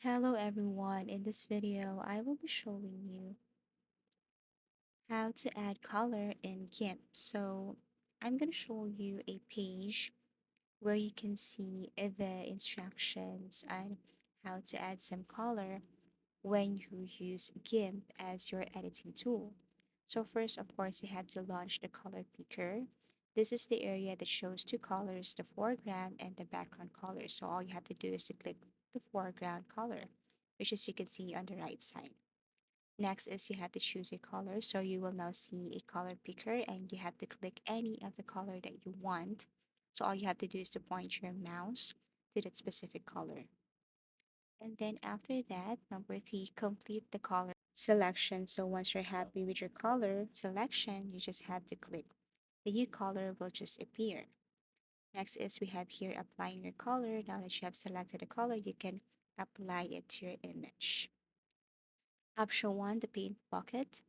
Hello everyone, in this video I will be showing you how to add color in Gimp. So I'm going to show you a page where you can see the instructions and how to add some color when you use Gimp as your editing tool. So first, of course, you have to launch the color picker. This is the area that shows two colors, the foreground and the background color. So all you have to do is to click the foreground color, which as you can see on the right side. Next is you have to choose a color. So you will now see a color picker and you have to click any of the color that you want. So all you have to do is to point your mouse to that specific color. And then after that, number three, complete the color selection. So once you're happy with your color selection, you just have to click. The new color will just appear. Next is we have here applying your color. Now that you have selected the color, you can apply it to your image. Option one, the paint bucket.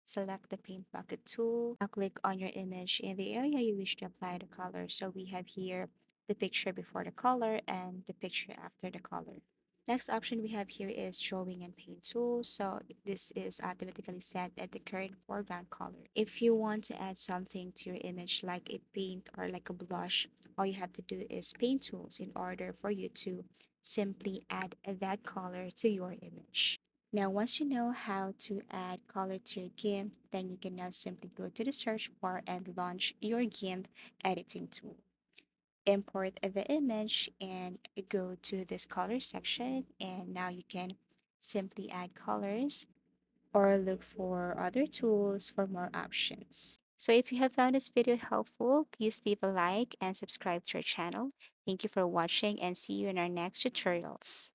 Select the paint bucket tool. Now click on your image in the area you wish to apply the color. So we have here the picture before the color and the picture after the color. Next option we have here is drawing and paint tool. So this is automatically set at the current foreground color. If you want to add something to your image like a paint or like a blush, all you have to do is paint tools in order for you to simply add that color to your image. Now, once you know how to add color to your GIMP, then you can now simply go to the search bar and launch your GIMP editing tool. Import the image and go to this color section, and now you can simply add colors or look for other tools for more options. So if you have found this video helpful, please leave a like and subscribe to our channel. Thank you for watching and see you in our next tutorials.